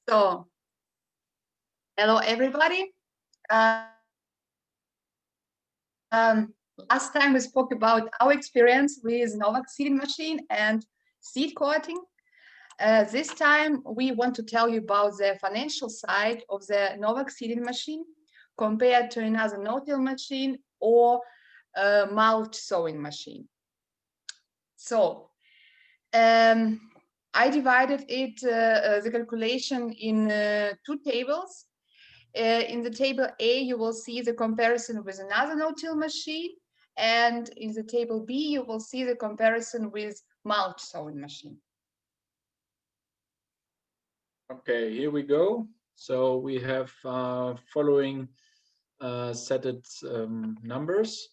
So, hello everybody. Last time we spoke about our experience with Novag seeding machine and seed coating. This time we want to tell you about the financial side of the Novag seeding machine compared to another no-till machine or mulch sowing machine. So, I divided it, the calculation in two tables. In the table A, you will see the comparison with another no-till machine, and in the table B, you will see the comparison with mulch sowing machine. Okay, here we go. So we have following setted numbers.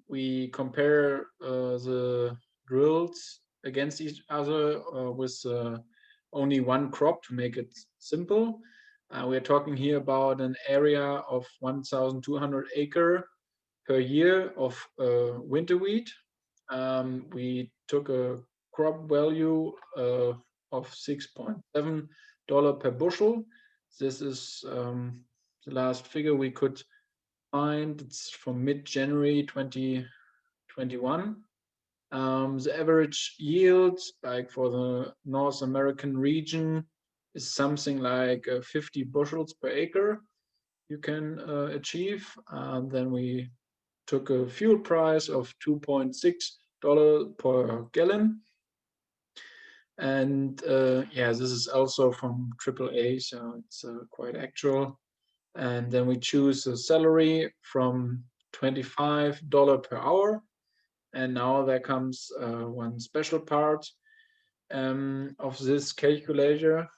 We compare the drills against each other with only one crop to make it simple. We're talking here about an area of 1,200 acre per year of winter wheat. We took a crop value of $6.7 per bushel. This is the last figure we could find. It's from mid-January 2021. The average yield, like for the North American region, is something like 50 bushels per acre you can achieve. Then we took a fuel price of $2.6 per gallon. And yeah, this is also from AAA, so it's quite actual. And then we choose a salary from $25 per hour. And now there comes one special part of this calculator.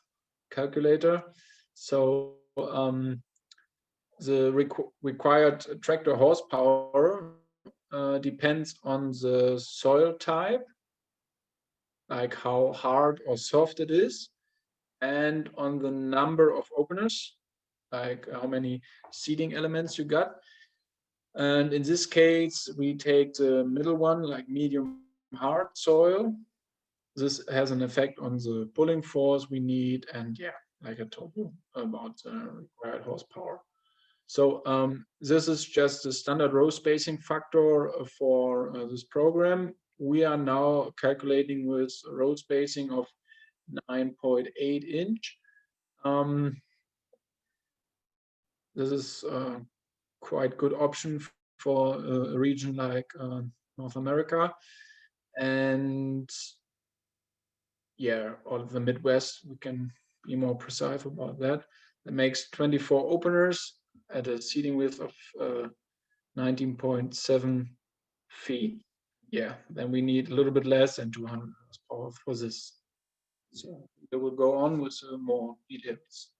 So the required tractor horsepower depends on the soil type, like how hard or soft it is, and on the number of openers, like how many seeding elements you got. And in this case, we take the middle one, like medium hard soil. This has an effect on the pulling force we need, and yeah, like I told you about the required horsepower. So this is just the standard row spacing factor for this program. We are now calculating with a row spacing of 9.8 inch. This is a quite good option for a region like North America. And yeah, all of the Midwest, we can be more precise about that. It makes 24 openers at a seeding width of 19.7 feet. Yeah, then we need a little bit less than 200 horsepower for this. So we will go on with more details.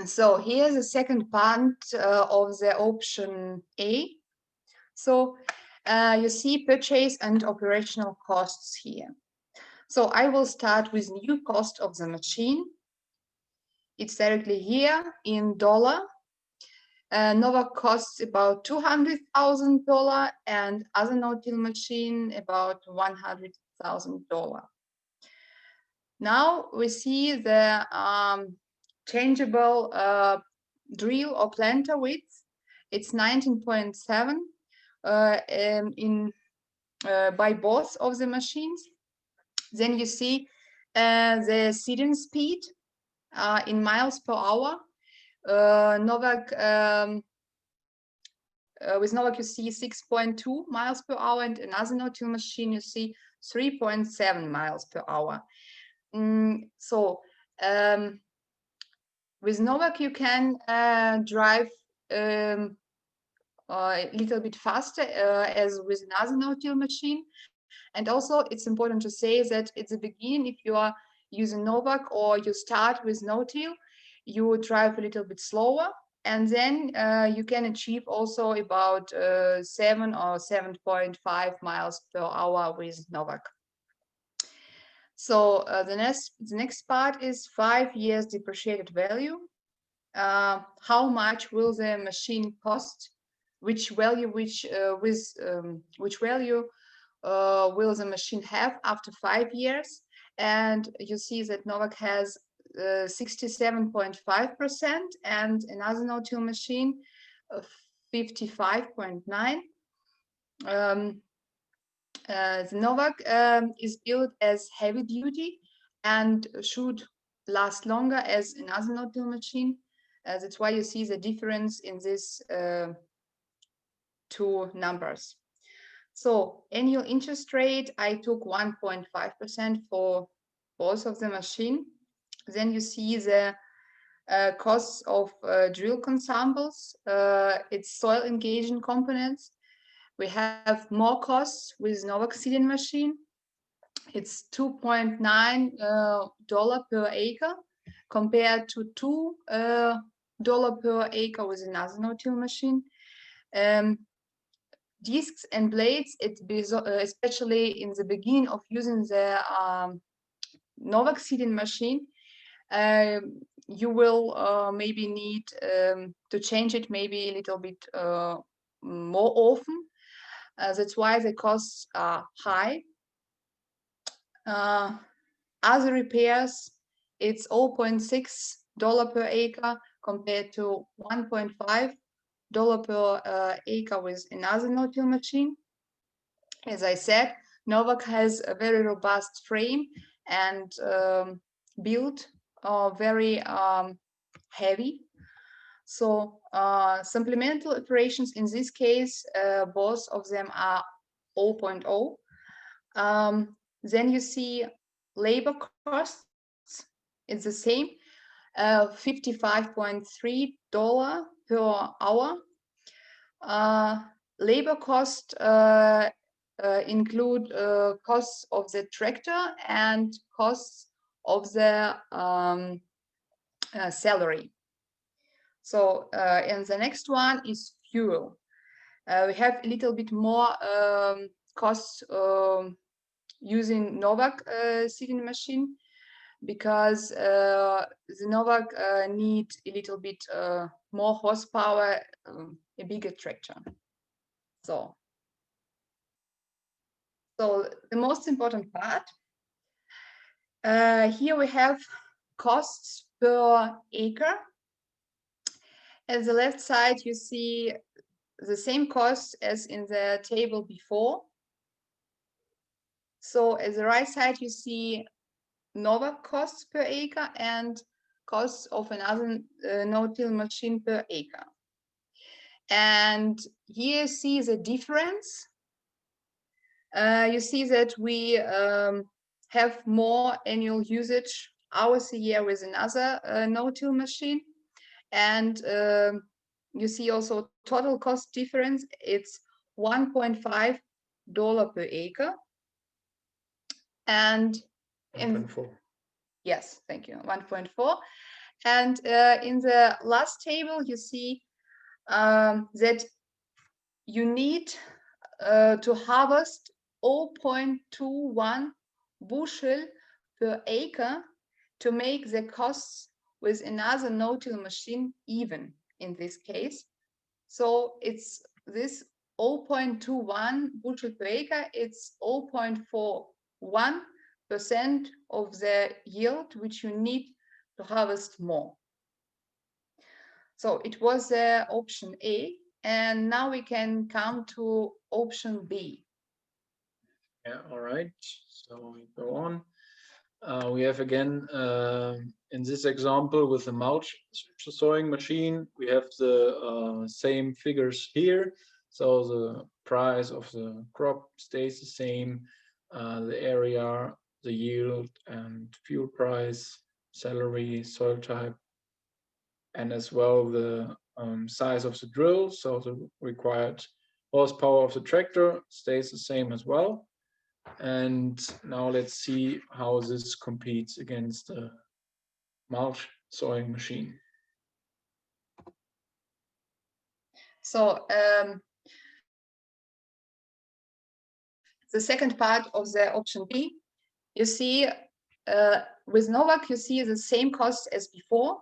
So here's the second part of the option A. So you see purchase and operational costs here. So I will start with new cost of the machine. It's directly here in dollar. Novag costs about $200,000 and other no-till machine about $100,000. Now we see the changeable drill or planter width. It's 19.7 by both of the machines. Then you see the seeding speed in miles per hour. Novag, with Novag you see 6.2 miles per hour, and another no-till machine you see 3.7 miles per hour. So with Novag you can drive a little bit faster as with another no-till machine. And also it's important to say that at the beginning, if you are using Novag or you start with no-till, you drive a little bit slower, and then you can achieve also about 7 or 7.5 miles per hour with Novag. So the next part is 5 years depreciated value. How much will the machine cost? Which value will the machine have after 5 years? and you see that Novag has 67.5% and another no-till machine 55.9%. The Novag is built as heavy duty and should last longer as another no-till machine. That's why you see the difference in these two numbers. So annual interest rate, I took 1.5% for both of the machine. Then you see the costs of drill consumables, it's soil engaging components. We have more costs with Novag seeding machine. It's $2.9 per acre compared to $2 per acre with another no-till machine. Discs and blades, especially in the beginning of using the Novag seeding machine, you will maybe need to change it maybe a little bit more often. That's why the costs are high. Other repairs, it's $0.6 per acre compared to $1.5 per acre with another no-till machine. As I said, Novag has a very robust frame and built very heavy. So supplemental operations in this case, both of them are 0.0. Then you see labor costs, it's the same, $55.3 per hour. Labor cost include costs of the tractor and costs of the salary. So and the next one is fuel. We have a little bit more costs using Novag seeding machine because the Novag need a little bit more horsepower, a bigger tractor. So the most important part, here we have costs per acre. At the left side, you see the same costs as in the table before. So at the right side, you see Novag costs per acre and costs of another no-till machine per acre. And here you see the difference. You see that we have more annual usage hours a year with another no-till machine. And you see also total cost difference, it's $1.5 per acre. And 1.4. Yes, thank you, 1.4. And in the last table, you see that you need to harvest 0.21 bushel per acre to make the costs with another no-till machine even in this case. So it's this 0.21 bushel per acre, it's 0.41% of the yield which you need to harvest more. So it was the option A, and now we can come to option B. Yeah, all right. So we go on. We have again, in this example with the mulch sowing machine, we have the same figures here. So the price of the crop stays the same, the area, the yield and fuel price, salary, soil type, and as well the size of the drill. So the required horsepower of the tractor stays the same as well. And now let's see how this competes against the mulch sowing machine. So the second part of the option B, you see with Novag, you see the same cost as before.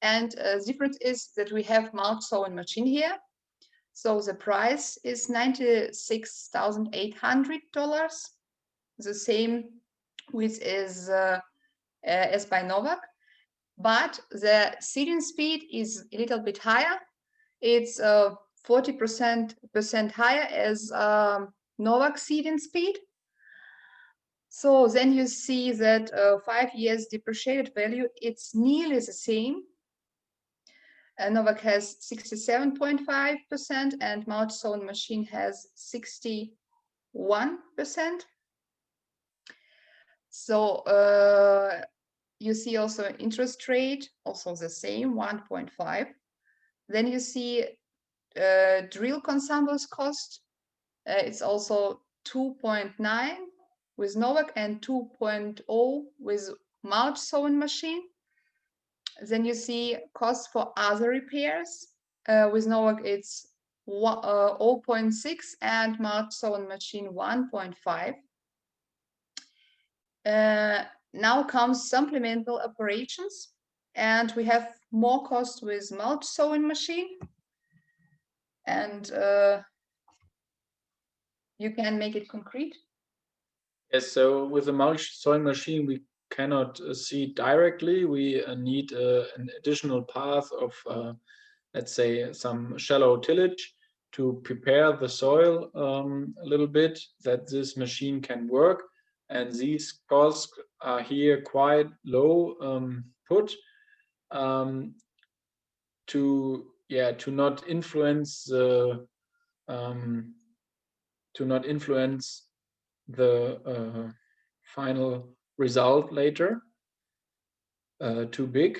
And the difference is that we have mulch sowing machine here. So the price is $96,800, the same which is as by Novag, but the seeding speed is a little bit higher. It's 40% higher as Novag seeding speed. So then you see that 5 years depreciated value, it's nearly the same. Novag has 67.5% and mulch sowing machine has 61%. So you see also interest rate, also the same, 1.5. Then you see drill consumables cost. It's also 2.9 with Novag and 2.0 with mulch sowing machine. Then you see cost for other repairs. With Novag, it's 0.6 and mulch sowing machine 1.5. Now comes supplemental operations, and we have more cost with mulch sowing machine. And you can make it concrete. Yes, so with the mulch sowing machine, we cannot seed directly. We need an additional path of, let's say, some shallow tillage to prepare the soil a little bit that this machine can work. And these costs are here quite low put to not influence the final result later too big.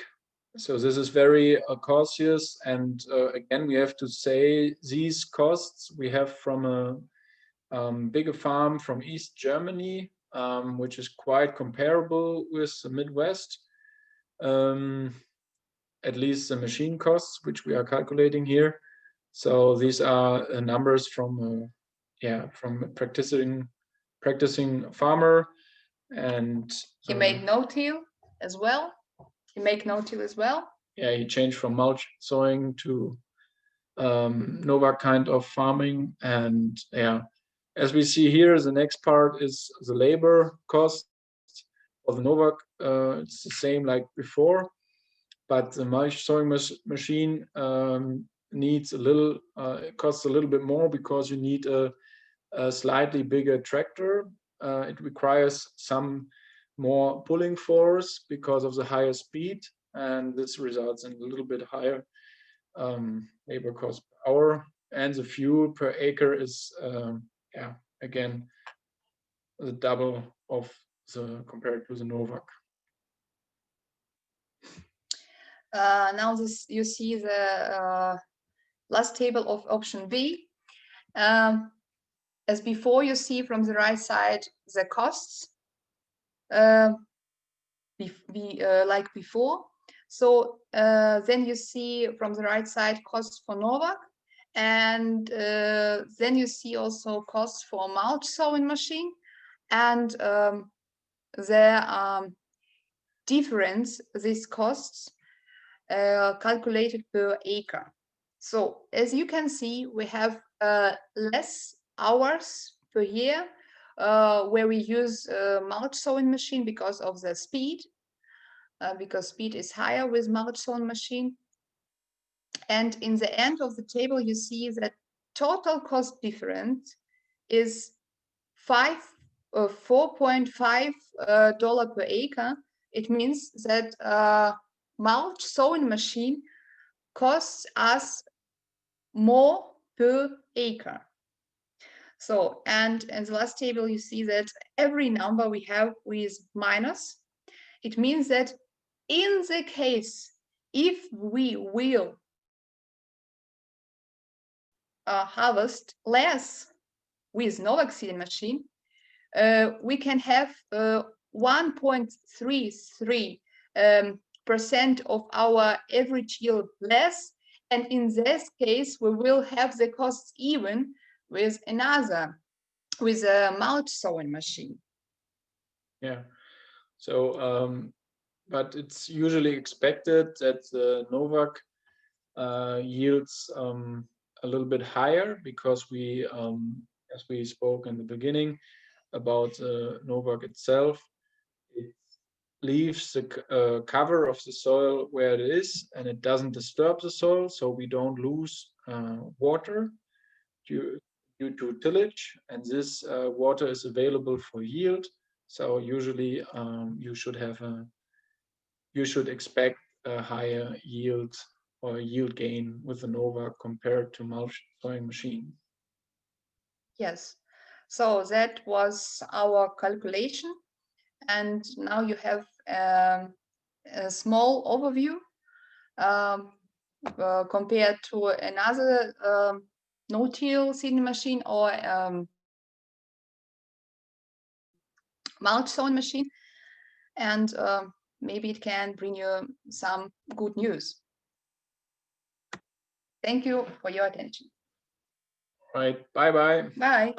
So this is very cautious, and again we have to say these costs we have from a bigger farm from East Germany, which is quite comparable with the Midwest, at least the machine costs which we are calculating here. So these are numbers from practicing farmer, and he made no-till as well. Yeah, he changed from mulch sowing to Novag kind of farming, and yeah, as we see here, the next part is the labor cost of the Novag. It's the same like before, but the mulch sowing machine needs a little. It costs a little bit more because you need a slightly bigger tractor. It requires some more pulling force because of the higher speed, and this results in a little bit higher labor cost per hour. And the fuel per acre is again the double of the compared to the Novag. Now you see the last table of option B. As before, you see from the right side the costs like before. So then you see from the right side costs for Novag, and then you see also costs for mulch sowing machine, and the difference, these costs calculated per acre. So as you can see, we have less hours per year where we use mulch sowing machine because of the speed, because speed is higher with mulch sowing machine. And in the end of the table, you see that total cost difference is $4.5 per acre. It means that mulch sowing machine costs us more per acre. So, and in the last table, you see that every number we have with minus. It means that in the case, if we will harvest less with Novag seeding machine, we can have 1.33% of our average yield less, and in this case we will have the costs even with a mulch sowing machine. Yeah, so but it's usually expected that the Novag yields a little bit higher because we, as we spoke in the beginning about Novag itself, it leaves the cover of the soil where it is, and it doesn't disturb the soil, so we don't lose water due to tillage, and this water is available for yield. So usually you should expect a higher yield or yield gain with the Novag compared to mulch sowing machine. Yes. So that was our calculation. And now you have a small overview compared to another no-till seeding machine or mulch sowing machine. And maybe it can bring you some good news. Thank you for your attention. Right. Bye-bye. Bye.